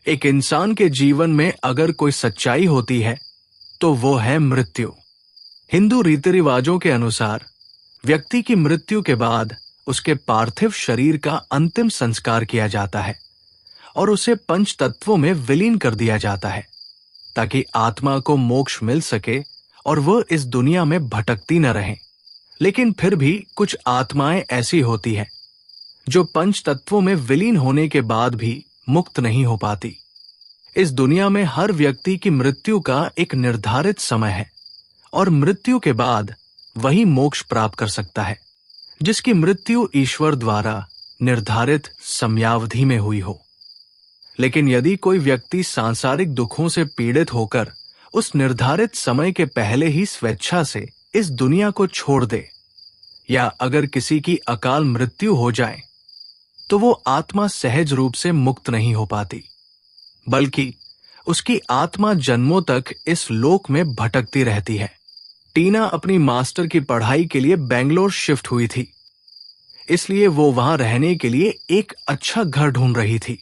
एक इंसान के जीवन में अगर कोई सच्चाई होती है तो वो है मृत्यु। हिंदू रीति रिवाजों के अनुसार व्यक्ति की मृत्यु के बाद उसके पार्थिव शरीर का अंतिम संस्कार किया जाता है और उसे पंच तत्वों में विलीन कर दिया जाता है ताकि आत्मा को मोक्ष मिल सके और वह इस दुनिया में भटकती न रहे। लेकिन फिर भी कुछ आत्माएं ऐसी होती हैं जो पंच तत्वों में विलीन होने के बाद भी मुक्त नहीं हो पाती। इस दुनिया में हर व्यक्ति की मृत्यु का एक निर्धारित समय है और मृत्यु के बाद वही मोक्ष प्राप्त कर सकता है जिसकी मृत्यु ईश्वर द्वारा निर्धारित समयावधि में हुई हो। लेकिन यदि कोई व्यक्ति सांसारिक दुखों से पीड़ित होकर उस निर्धारित समय के पहले ही स्वेच्छा से इस दुनिया को छोड़ दे, या अगर किसी की अकाल मृत्यु हो जाए, तो वो आत्मा सहज रूप से मुक्त नहीं हो पाती, बल्कि उसकी आत्मा जन्मों तक इस लोक में भटकती रहती है। टीना अपनी मास्टर की पढ़ाई के लिए बेंगलोर शिफ्ट हुई थी, इसलिए वो वहां रहने के लिए एक अच्छा घर ढूंढ रही थी।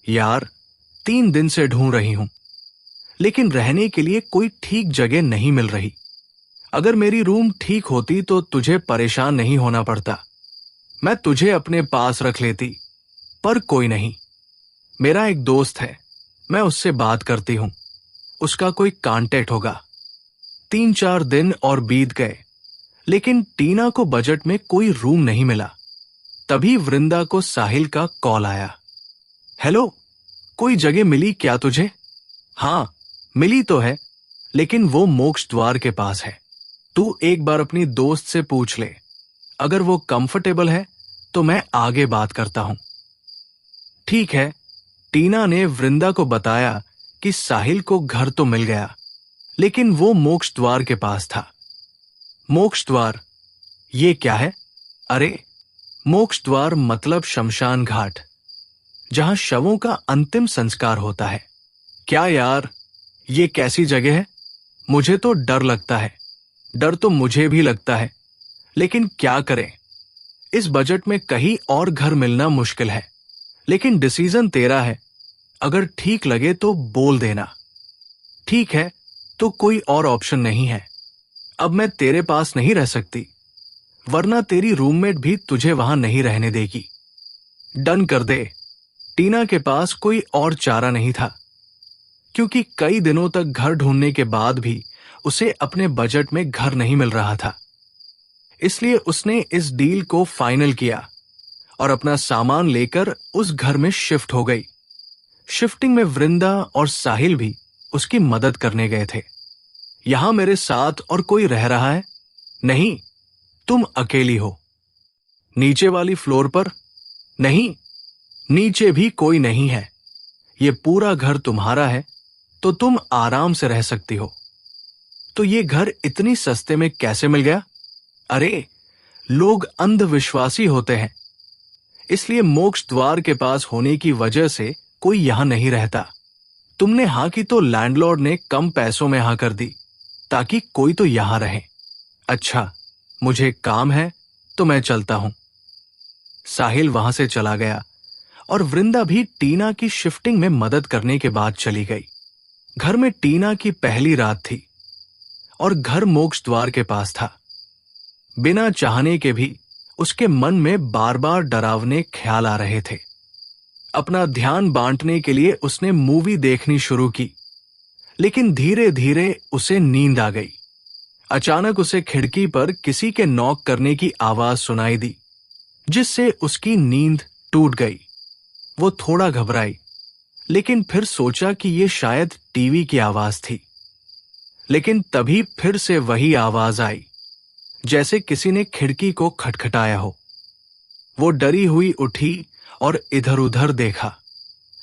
यार, 3 दिन से ढूंढ रही हूं, लेकिन रहने के लिए कोई ठीक जगह नहीं मिल रही। अगर मेरी रूम ठीक होती तो तुझे परेशान नहीं होना पड़ता, मैं तुझे अपने पास रख लेती, पर कोई नहीं। मेरा एक दोस्त है, मैं उससे बात करती हूं, उसका कोई कांटेक्ट होगा। 3-4 दिन और बीत गए, लेकिन टीना को बजट में कोई रूम नहीं मिला। तभी वृंदा को साहिल का कॉल आया। हेलो, कोई जगह मिली क्या तुझे? हाँ, मिली तो है, लेकिन वो मोक्ष द्वार के पास है। तू एक बार अपनी दोस्त से पूछ ले, अगर वो कंफर्टेबल है तो मैं आगे बात करता हूं। ठीक है। टीना ने वृंदा को बताया कि साहिल को घर तो मिल गया, लेकिन वो मोक्ष द्वार के पास था। मोक्ष द्वार, ये क्या है? अरे, मोक्ष द्वार मतलब शमशान घाट, जहां शवों का अंतिम संस्कार होता है। क्या यार, ये कैसी जगह है? मुझे तो डर लगता है। डर तो मुझे भी लगता है, लेकिन क्या करें, इस बजट में कहीं और घर मिलना मुश्किल है। लेकिन डिसीजन तेरा है, अगर ठीक लगे तो बोल देना। ठीक है, तो कोई और ऑप्शन नहीं है। अब मैं तेरे पास नहीं रह सकती, वरना तेरी रूममेट भी तुझे वहां नहीं रहने देगी। डन कर दे। टीना के पास कोई और चारा नहीं था, क्योंकि कई दिनों तक घर ढूंढने के बाद भी उसे अपने बजट में घर नहीं मिल रहा था। इसलिए उसने इस डील को फाइनल किया और अपना सामान लेकर उस घर में शिफ्ट हो गई। शिफ्टिंग में वृंदा और साहिल भी उसकी मदद करने गए थे। यहां मेरे साथ और कोई रह रहा है? नहीं, तुम अकेली हो। नीचे वाली फ्लोर पर? नहीं, नीचे भी कोई नहीं है। ये पूरा घर तुम्हारा है, तो तुम आराम से रह सकती हो। तो ये घर इतनी सस्ते में कैसे मिल गया? अरे, लोग अंधविश्वासी होते हैं, इसलिए मोक्ष द्वार के पास होने की वजह से कोई यहां नहीं रहता। तुमने हां की तो लैंडलॉर्ड ने कम पैसों में हां कर दी, ताकि कोई तो यहां रहे। अच्छा, मुझे काम है तो मैं चलता हूं। साहिल वहां से चला गया और वृंदा भी टीना की शिफ्टिंग में मदद करने के बाद चली गई। घर में टीना की पहली रात थी और घर मोक्ष द्वार के पास था। बिना चाहने के भी उसके मन में बार बार डरावने ख्याल आ रहे थे। अपना ध्यान बांटने के लिए उसने मूवी देखनी शुरू की, लेकिन धीरे धीरे उसे नींद आ गई। अचानक उसे खिड़की पर किसी के नॉक करने की आवाज सुनाई दी, जिससे उसकी नींद टूट गई। वो थोड़ा घबराई, लेकिन फिर सोचा कि ये शायद टीवी की आवाज थी। लेकिन तभी फिर से वही आवाज आई, जैसे किसी ने खिड़की को खटखटाया हो। वो डरी हुई उठी और इधर उधर देखा,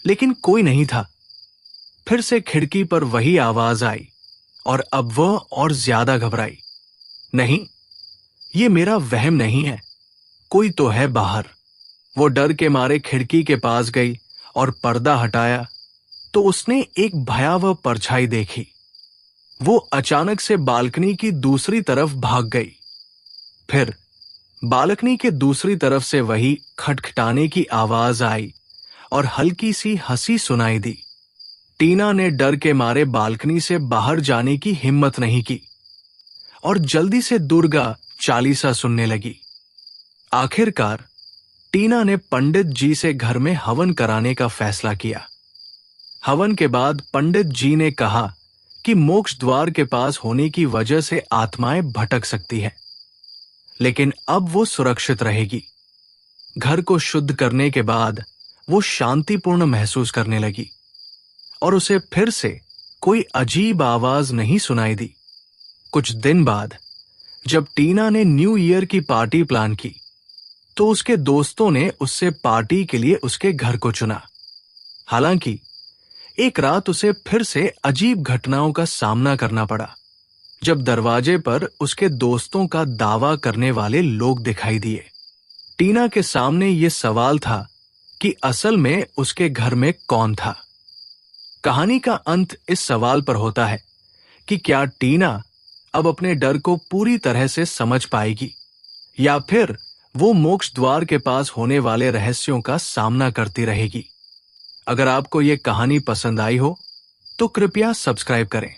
लेकिन कोई नहीं था। फिर से खिड़की पर वही आवाज आई और अब वह और ज्यादा घबराई। नहीं, ये मेरा वहम नहीं है, कोई तो है बाहर। वो डर के मारे खिड़की के पास गई और पर्दा हटाया तो उसने एक भयावह परछाई देखी। वो अचानक से बालकनी की दूसरी तरफ भाग गई। फिर बालकनी के दूसरी तरफ से वही खटखटाने की आवाज आई और हल्की सी हंसी सुनाई दी। टीना ने डर के मारे बालकनी से बाहर जाने की हिम्मत नहीं की और जल्दी से दुर्गा चालीसा सुनने लगी। आखिरकार टीना ने पंडित जी से घर में हवन कराने का फैसला किया। हवन के बाद पंडित जी ने कहा कि मोक्ष द्वार के पास होने की वजह से आत्माएं भटक सकती हैं, लेकिन अब वो सुरक्षित रहेगी। घर को शुद्ध करने के बाद वो शांतिपूर्ण महसूस करने लगी और उसे फिर से कोई अजीब आवाज नहीं सुनाई दी। कुछ दिन बाद जब टीना ने न्यू ईयर की पार्टी प्लान की तो उसके दोस्तों ने उससे पार्टी के लिए उसके घर को चुना। हालांकि एक रात उसे फिर से अजीब घटनाओं का सामना करना पड़ा, जब दरवाजे पर उसके दोस्तों का दावा करने वाले लोग दिखाई दिए। टीना के सामने ये सवाल था कि असल में उसके घर में कौन था। कहानी का अंत इस सवाल पर होता है कि क्या टीना अब अपने डर को पूरी तरह से समझ पाएगी या फिर वो मोक्ष द्वार के पास होने वाले रहस्यों का सामना करती रहेगी। अगर आपको ये कहानी पसंद आई हो तो कृपया सब्सक्राइब करें।